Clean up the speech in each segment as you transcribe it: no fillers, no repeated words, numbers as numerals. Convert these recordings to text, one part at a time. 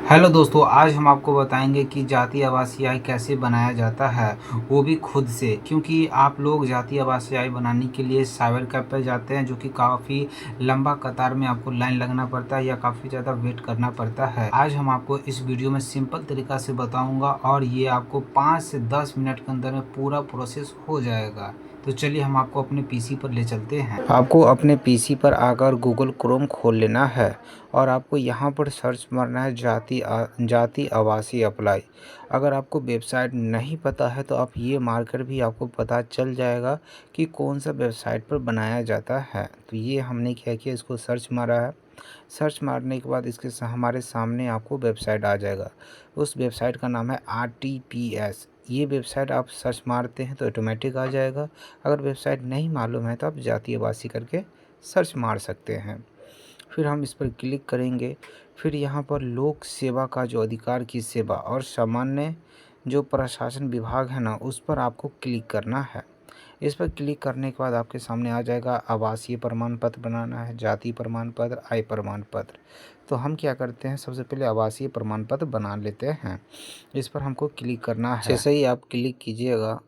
Hello दोस्तों, आज हम आपको बताएंगे कि जातीय आवासीय आय कैसे बनाया जाता है, वो भी खुद से। क्योंकि आप लोग जातीय आवासीय आय बनाने के लिए साइबर कैफ़े पर जाते हैं, जो कि काफ़ी लंबा कतार में आपको लाइन लगना पड़ता है या काफ़ी ज़्यादा वेट करना पड़ता है। आज हम आपको इस वीडियो में सिंपल तरीका से बताऊंगा और ये आपको 5 से 10 मिनट के अंदर में पूरा प्रोसेस हो जाएगा। तो चलिए हम आपको अपने पीसी पर ले चलते हैं। आपको अपने पीसी पर आकर गूगल क्रोम खोल लेना है और आपको यहाँ पर सर्च मारना है जाति आवासीय अप्लाई। अगर आपको वेबसाइट नहीं पता है तो आप ये मारकर भी आपको पता चल जाएगा कि कौन सा वेबसाइट पर बनाया जाता है। तो ये हमने क्या किया, इसको सर्च मारा है। सर्च मारने के बाद हमारे सामने आपको वेबसाइट आ जाएगा। उस वेबसाइट का नाम है RTPS। ये वेबसाइट आप सर्च मारते हैं तो ऑटोमेटिक आ जाएगा। अगर वेबसाइट नहीं मालूम है तो आप जातीय आवासीय करके सर्च मार सकते हैं। फिर हम इस पर क्लिक करेंगे। फिर यहाँ पर लोक सेवा का जो अधिकार की सेवा और सामान्य जो प्रशासन विभाग है ना, उस पर आपको क्लिक करना है। इस पर क्लिक करने के बाद आपके सामने आ जाएगा आवासीय प्रमाण पत्र बनाना है, जाति प्रमाण पत्र, आय प्रमाण पत्र। तो हम क्या करते हैं, सबसे पहले आवासीय प्रमाण पत्र बना लेते हैं। इस पर हमको क्लिक करना है। जैसे ही आप क्लिक कीजिएगा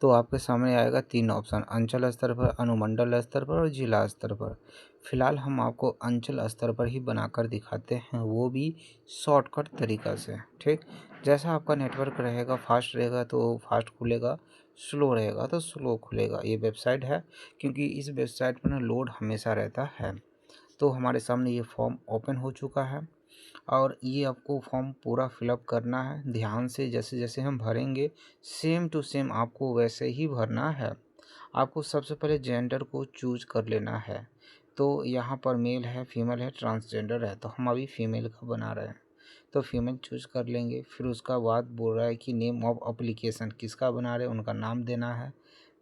तो आपके सामने आएगा 3 ऑप्शन, अंचल स्तर पर, अनुमंडल स्तर पर और जिला स्तर पर। फिलहाल हम आपको अंचल स्तर पर ही बनाकर दिखाते हैं, वो भी शॉर्टकट तरीक़ा से। ठीक, जैसा आपका नेटवर्क रहेगा, फास्ट रहेगा तो फास्ट खुलेगा, स्लो रहेगा तो स्लो खुलेगा। ये वेबसाइट है क्योंकि इस वेबसाइट पर ना लोड हमेशा रहता है। तो हमारे सामने ये फॉर्म ओपन हो चुका है और ये आपको फॉर्म पूरा फिलअप करना है ध्यान से। जैसे जैसे हम भरेंगे सेम टू सेम आपको वैसे ही भरना है। आपको सबसे पहले जेंडर को चूज कर लेना है। तो यहाँ पर मेल है, फीमेल है, ट्रांसजेंडर है, तो हम अभी फीमेल का बना रहे हैं तो फीमेल चूज कर लेंगे। फिर उसका बाद बोल रहा है कि नेम ऑफ एप्लीकेशन, किसका बना रहे हैं उनका नाम देना है।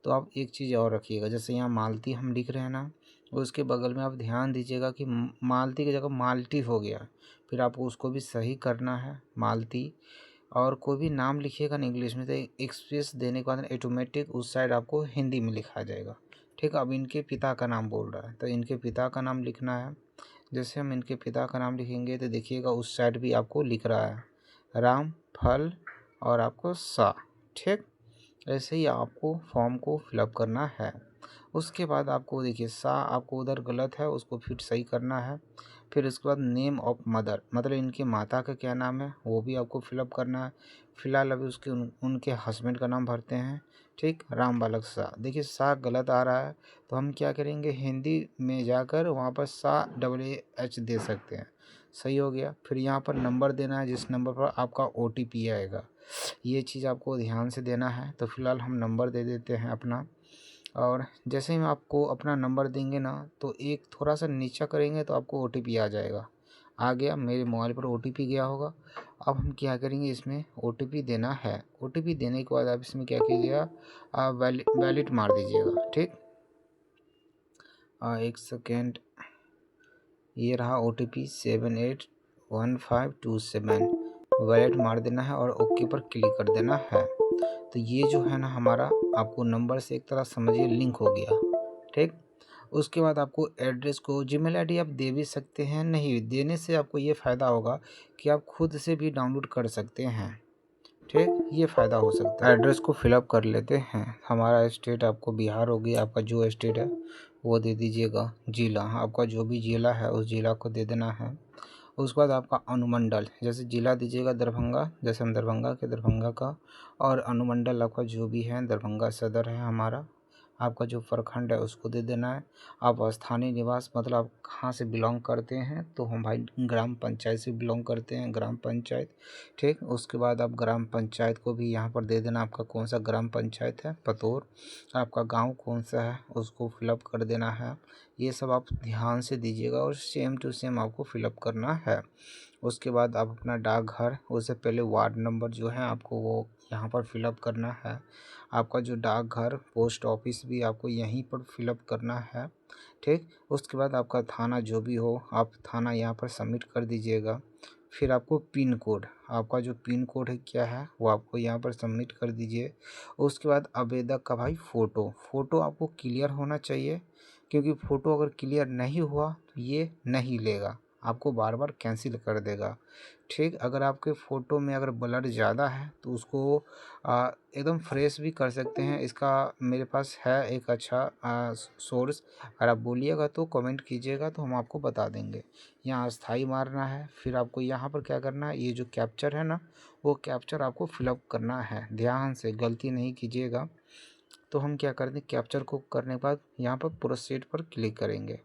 तो आप एक चीज़ और रखिएगा, जैसे यहाँ मालती हम लिख रहे हैं ना, उसके बगल में आप ध्यान दीजिएगा कि मालती की जगह माल्टी हो गया। फिर आपको उसको भी सही करना है, मालती। और कोई भी नाम लिखिएगा ना इंग्लिश में तो एक स्पेस देने के बाद ऑटोमेटिक उस साइड आपको हिंदी में लिखा जाएगा। ठीक, अब इनके पिता का नाम बोल रहा है तो इनके पिता का नाम लिखना है। जैसे हम इनके पिता का नाम लिखेंगे तो देखिएगा उस साइड भी आपको लिख रहा है राम, फल और आपको सा। ठीक, ऐसे ही आपको फॉर्म को फिलअप करना है। उसके बाद आपको देखिए सा आपको उधर गलत है, उसको फिर सही करना है। फिर उसके बाद नेम ऑफ मदर, मतलब इनके माता का क्या नाम है वो भी आपको फिलअप करना है। फिलहाल अभी उनके हस्बैंड का नाम भरते हैं। ठीक, राम बालक शाह। देखिए शाह गलत आ रहा है तो हम क्या करेंगे, हिंदी में जाकर वहाँ पर शाह WH दे सकते हैं। सही हो गया। फिर यहाँ पर नंबर देना है, जिस नंबर पर आपका OTP आएगा। ये चीज़ आपको ध्यान से देना है। तो फिलहाल हम नंबर दे देते हैं अपना। और जैसे ही हम आपको अपना नंबर देंगे ना तो एक थोड़ा सा नीचा करेंगे तो आपको OTP आ जाएगा। आ गया, मेरे मोबाइल पर OTP गया होगा। अब हम क्या करेंगे, इसमें OTP देना है। OTP देने के बाद आप इसमें क्या कीजिएगा, आप वैलिड मार दीजिएगा। ठीक, एक सेकेंड, ये रहा OTP 781527। वैलिड मार देना है और ओके पर क्लिक कर देना है। तो ये जो है ना हमारा आपको नंबर से एक तरह समझिए लिंक हो गया। ठीक, उसके बाद आपको एड्रेस को जीमेल आईडी आप दे भी सकते हैं, नहीं देने से आपको ये फ़ायदा होगा कि आप खुद से भी डाउनलोड कर सकते हैं। ठीक, ये फ़ायदा हो सकता है। एड्रेस को फिलअप कर लेते हैं। हमारा स्टेट आपको बिहार हो गया, आपका जो स्टेट है वो दे दीजिएगा। जिला आपका जो भी जिला है उस जिला को दे देना है। उसके बाद आपका अनुमंडल, जैसे जिला दीजिएगा दरभंगा, जैसे हम दरभंगा के दरभंगा का। और अनुमंडल आपका जो भी है, दरभंगा सदर है हमारा। आपका जो प्रखंड है उसको दे देना है। आप स्थानीय निवास मतलब आप कहाँ से बिलोंग करते हैं, तो हम भाई ग्राम पंचायत से बिलोंग करते हैं, ग्राम पंचायत। ठीक, उसके बाद आप ग्राम पंचायत को भी यहाँ पर दे देना, आपका कौन सा ग्राम पंचायत है, पतोर। आपका गांव कौन सा है उसको फिलअप कर देना है। ये सब आप ध्यान से दीजिएगा और सेम टू सेम आपको फिलअप करना है। उसके बाद आप अपना डाकघर, उससे पहले वार्ड नंबर जो है आपको वो यहाँ पर फिलअप करना है। आपका जो डाकघर, पोस्ट ऑफिस भी आपको यहीं पर फिलअप करना है। ठीक, उसके बाद आपका थाना जो भी हो आप थाना यहाँ पर सबमिट कर दीजिएगा। फिर आपको पिन कोड, आपका जो पिन कोड है क्या है वो आपको यहाँ पर सबमिट कर दीजिए। उसके बाद आवेदक का भाई फ़ोटो आपको क्लियर होना चाहिए, क्योंकि फ़ोटो अगर क्लियर नहीं हुआ तो ये नहीं लेगा आपको बार बार कैंसिल कर देगा। ठीक, अगर आपके फ़ोटो में अगर ब्लर ज़्यादा है तो उसको एकदम फ्रेश भी कर सकते हैं। इसका मेरे पास है एक अच्छा सोर्स, अगर आप बोलिएगा तो कमेंट कीजिएगा तो हम आपको बता देंगे। यहाँ अस्थाई मारना है, फिर आपको यहाँ पर क्या करना है, ये जो कैप्चर है ना, वो कैप्चर आपको फिलअप करना है। ध्यान से गलती नहीं कीजिएगा। तो हम क्या करते हैं, कैप्चर को करने के बाद यहाँ पर प्रोसीड पर क्लिक करेंगे।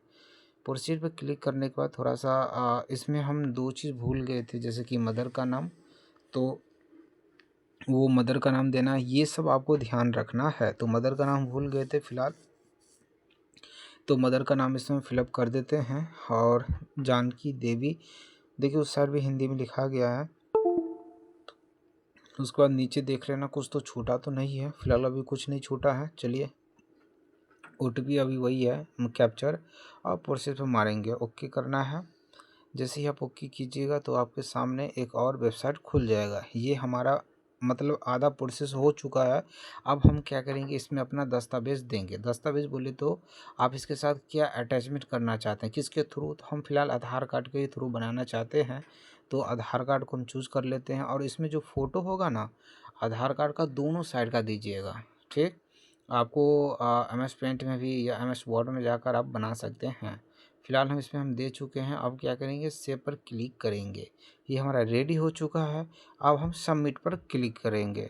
प्रोसीड पर क्लिक करने के बाद थोड़ा सा इसमें हम 2 चीज़ भूल गए थे, जैसे कि मदर का नाम, तो वो मदर का नाम देना है, ये सब आपको ध्यान रखना है। तो मदर का नाम भूल गए थे फिलहाल, तो मदर का नाम इसमें फिलअप कर देते हैं। और जानकी देवी, देखिए उस साइड भी हिंदी में लिखा गया है। उसके बाद नीचे देख लेना, कुछ तो छूटा तो नहीं है, फिलहाल अभी कुछ नहीं छूटा है। चलिए, ओटीपी अभी वही है कैप्चर, और प्रोसेस पे मारेंगे, ओके करना है। जैसे ही आप ओके कीजिएगा तो आपके सामने एक और वेबसाइट खुल जाएगा। ये हमारा मतलब आधा प्रोसेस हो चुका है। अब हम क्या करेंगे, इसमें अपना दस्तावेज़ देंगे। दस्तावेज़ बोले तो आप इसके साथ क्या अटैचमेंट करना चाहते हैं, किसके थ्रू, तो हम फिलहाल आधार कार्ड के थ्रू बनाना चाहते हैं। तो आधार कार्ड को हम चूज़ कर लेते हैं, और इसमें जो फ़ोटो होगा ना, आधार कार्ड का दोनों साइड का दीजिएगा। ठीक, आपको MS पेंट में भी या MS वर्ड में जाकर आप बना सकते हैं। फिलहाल हम इसमें हम दे चुके हैं। अब क्या करेंगे, सेव पर क्लिक करेंगे। ये हमारा रेडी हो चुका है। अब हम सबमिट पर क्लिक करेंगे।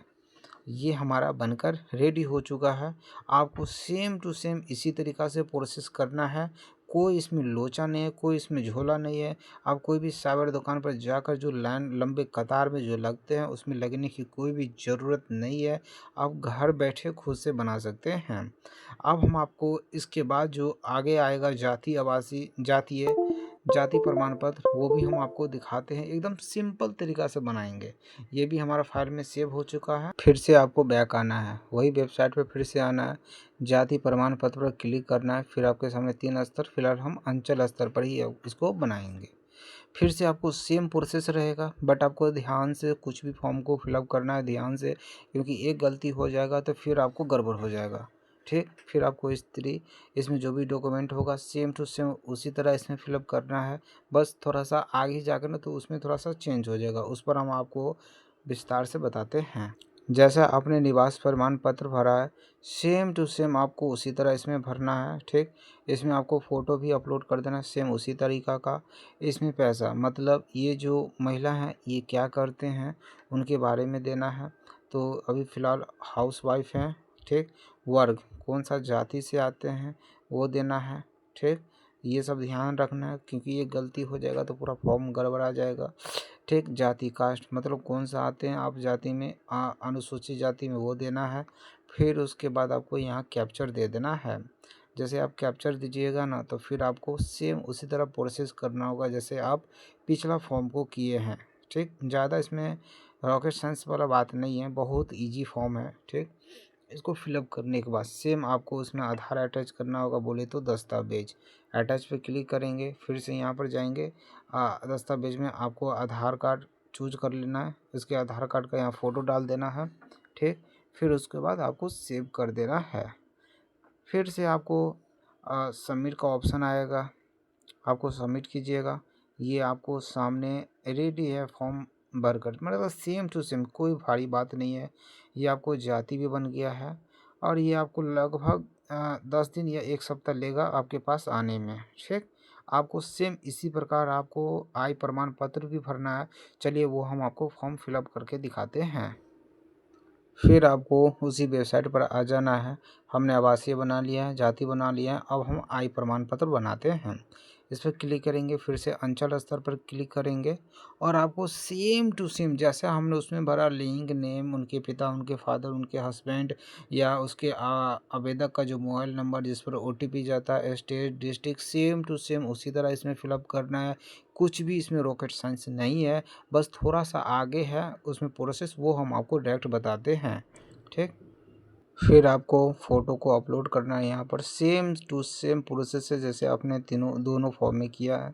ये हमारा बनकर रेडी हो चुका है। आपको सेम टू सेम इसी तरीक़ा से प्रोसेस करना है। कोई इसमें लोचा नहीं है, कोई इसमें झोला नहीं है। आप कोई भी साइबर दुकान पर जाकर जो लाइन लंबे कतार में जो लगते हैं, उसमें लगने की कोई भी ज़रूरत नहीं है। आप घर बैठे खुद से बना सकते हैं। अब हम आपको इसके बाद जो आगे आएगा, जाति प्रमाण पत्र, वो भी हम आपको दिखाते हैं। एकदम सिंपल तरीक़ा से बनाएंगे। ये भी हमारा फाइल में सेव हो चुका है। फिर से आपको बैक आना है, वही वेबसाइट पे फिर से आना है, जाति प्रमाण पत्र पर क्लिक करना है। फिर आपके सामने 3 स्तर, फिलहाल हम अंचल स्तर पर ही इसको बनाएंगे। फिर से आपको सेम प्रोसेस रहेगा, बट आपको ध्यान से कुछ भी फॉर्म को फिलअप करना है, ध्यान से, क्योंकि एक गलती हो जाएगा तो फिर आपको गड़बड़ हो जाएगा। ठीक, फिर आपको इसमें जो भी डॉक्यूमेंट होगा सेम टू सेम उसी तरह इसमें फिलअप करना है। बस थोड़ा सा आगे जाकर ना तो उसमें थोड़ा सा चेंज हो जाएगा, उस पर हम आपको विस्तार से बताते हैं। जैसा आपने निवास प्रमाण पत्र भरा है, सेम टू सेम आपको उसी तरह इसमें भरना है। ठीक, इसमें आपको फ़ोटो भी अपलोड कर देना है सेम उसी तरीक़ा का। इसमें पैसा, मतलब ये जो महिला हैं ये क्या करते हैं उनके बारे में देना है। तो अभी फ़िलहाल हाउसवाइफ हैं। ठीक, वर्ग कौन सा जाति से आते हैं वो देना है। ठीक, ये सब ध्यान रखना है, क्योंकि ये गलती हो जाएगा तो पूरा फॉर्म गड़बड़ा जाएगा। ठीक, जाति कास्ट, मतलब कौन सा आते हैं आप जाति में, अनुसूचित जाति में, वो देना है। फिर उसके बाद आपको यहाँ कैप्चर दे देना है। जैसे आप कैप्चर दीजिएगा ना, तो फिर आपको सेम उसी तरह प्रोसेस करना होगा जैसे आप पिछला फॉर्म को किए हैं। ठीक, ज़्यादा इसमें रॉकेट साइंस वाला बात नहीं है, बहुत ईजी फॉर्म है। ठीक, इसको फिलअप करने के बाद सेम आपको उसमें आधार अटैच करना होगा, बोले तो दस्तावेज अटैच पे क्लिक करेंगे। फिर से यहाँ पर जाएंगे, दस्तावेज में आपको आधार कार्ड चूज कर लेना है, उसके आधार कार्ड का यहाँ फ़ोटो डाल देना है। ठीक, फिर उसके बाद आपको सेव कर देना है। फिर से आपको सबमिट का ऑप्शन आएगा, आपको सबमिट कीजिएगा। ये आपको सामने रेडी है फॉर्म भरकर, मतलब सेम टू सेम, कोई भारी बात नहीं है। ये आपको जाति भी बन गया है, और ये आपको लगभग 10 दिन या 1 सप्ताह लेगा आपके पास आने में। ठीक, आपको सेम इसी प्रकार आपको आय प्रमाण पत्र भी भरना है। चलिए वो हम आपको फॉर्म फिलअप करके दिखाते हैं। फिर आपको उसी वेबसाइट पर आ जाना है। हमने आवासीय बना लिया है, जाति बना लिया है, अब हम आय प्रमाण पत्र बनाते हैं। इस पर क्लिक करेंगे, फिर से अंचल स्तर पर क्लिक करेंगे, और आपको सेम टू सेम जैसा हमने उसमें भरा लिंक नेम, उनके पिता, उनके फादर, उनके हस्बैंड, या उसके आवेदक का जो मोबाइल नंबर जिस पर OTP जाता है, state, district, same to same उसी तरह इसमें फिलअप करना है। कुछ भी इसमें रॉकेट साइंस नहीं है, बस थोड़ा सा आगे है उसमें प्रोसेस, वो हम आपको डायरेक्ट बताते हैं। ठीक, फिर आपको फ़ोटो को अपलोड करना है यहाँ पर, सेम टू सेम प्रोसेस है जैसे आपने दोनों फॉर्म में किया है।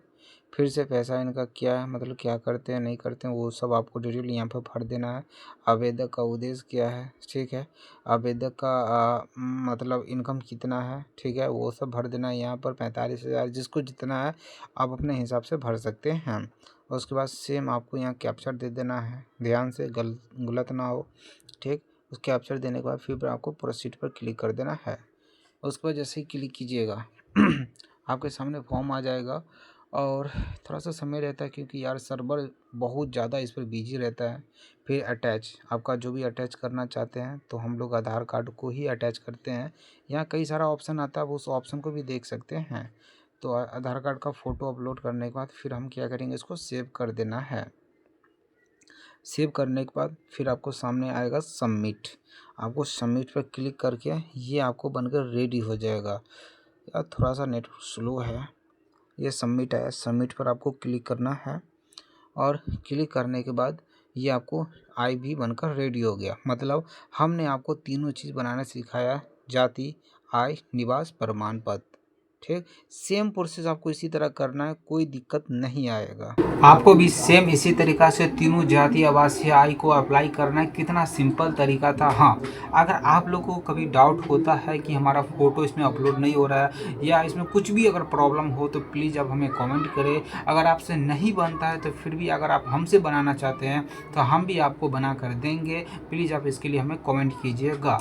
फिर से पैसा इनका क्या है, मतलब क्या करते हैं नहीं करते हैं, वो सब आपको डिटेल यहाँ पर भर देना है। आवेदक का उद्देश्य क्या है, ठीक है, आवेदक का मतलब इनकम कितना है, ठीक है, वो सब भर देना है यहाँ पर। 45,000 जिसको जितना है आप अपने हिसाब से भर सकते हैं। और उसके बाद सेम आपको यहाँ कैप्चर दे देना है, ध्यान से गलत ना हो, ठीक। उस कैप्चर देने के बाद फिर आपको प्रोसीड पर क्लिक कर देना है। उसके बाद जैसे ही क्लिक कीजिएगा आपके सामने फॉर्म आ जाएगा। और थोड़ा सा समय रहता है क्योंकि यार सर्वर बहुत ज़्यादा इस पर बिजी रहता है। फिर अटैच, आपका जो भी अटैच करना चाहते हैं तो हम लोग आधार कार्ड को ही अटैच करते हैं। यहाँ कई सारा ऑप्शन आता है, वो उस ऑप्शन को भी देख सकते हैं। तो आधार कार्ड का फ़ोटो अपलोड करने के बाद फिर हम क्या करेंगे, इसको सेव कर देना है। सेव करने के बाद फिर आपको सामने आएगा सबमिट। आपको सबमिट पर क्लिक करके ये आपको बनकर रेडी हो जाएगा। यार थोड़ा सा नेटवर्क स्लो है। ये सबमिट है, सबमिट पर आपको क्लिक करना है। और क्लिक करने के बाद ये आपको आई भी बनकर रेडी हो गया। मतलब हमने आपको तीनों चीज़ बनाना सिखाया, जाति, आय, निवास प्रमाण पत्र, ठीक। सेम प्रोसेस आपको इसी तरह करना है, कोई दिक्कत नहीं आएगा। आपको भी सेम इसी तरीक़ा से तीनों जाति आवासीय आय को अप्लाई करना है। कितना सिंपल तरीका था। हाँ, अगर आप लोगों को कभी डाउट होता है कि हमारा फ़ोटो इसमें अपलोड नहीं हो रहा है या इसमें कुछ भी अगर प्रॉब्लम हो तो प्लीज़ आप हमें कमेंट करें। अगर आपसे नहीं बनता है तो फिर भी अगर आप हमसे बनाना चाहते हैं तो हम भी आपको बना कर देंगे। प्लीज़ आप इसके लिए हमें कमेंट कीजिएगा।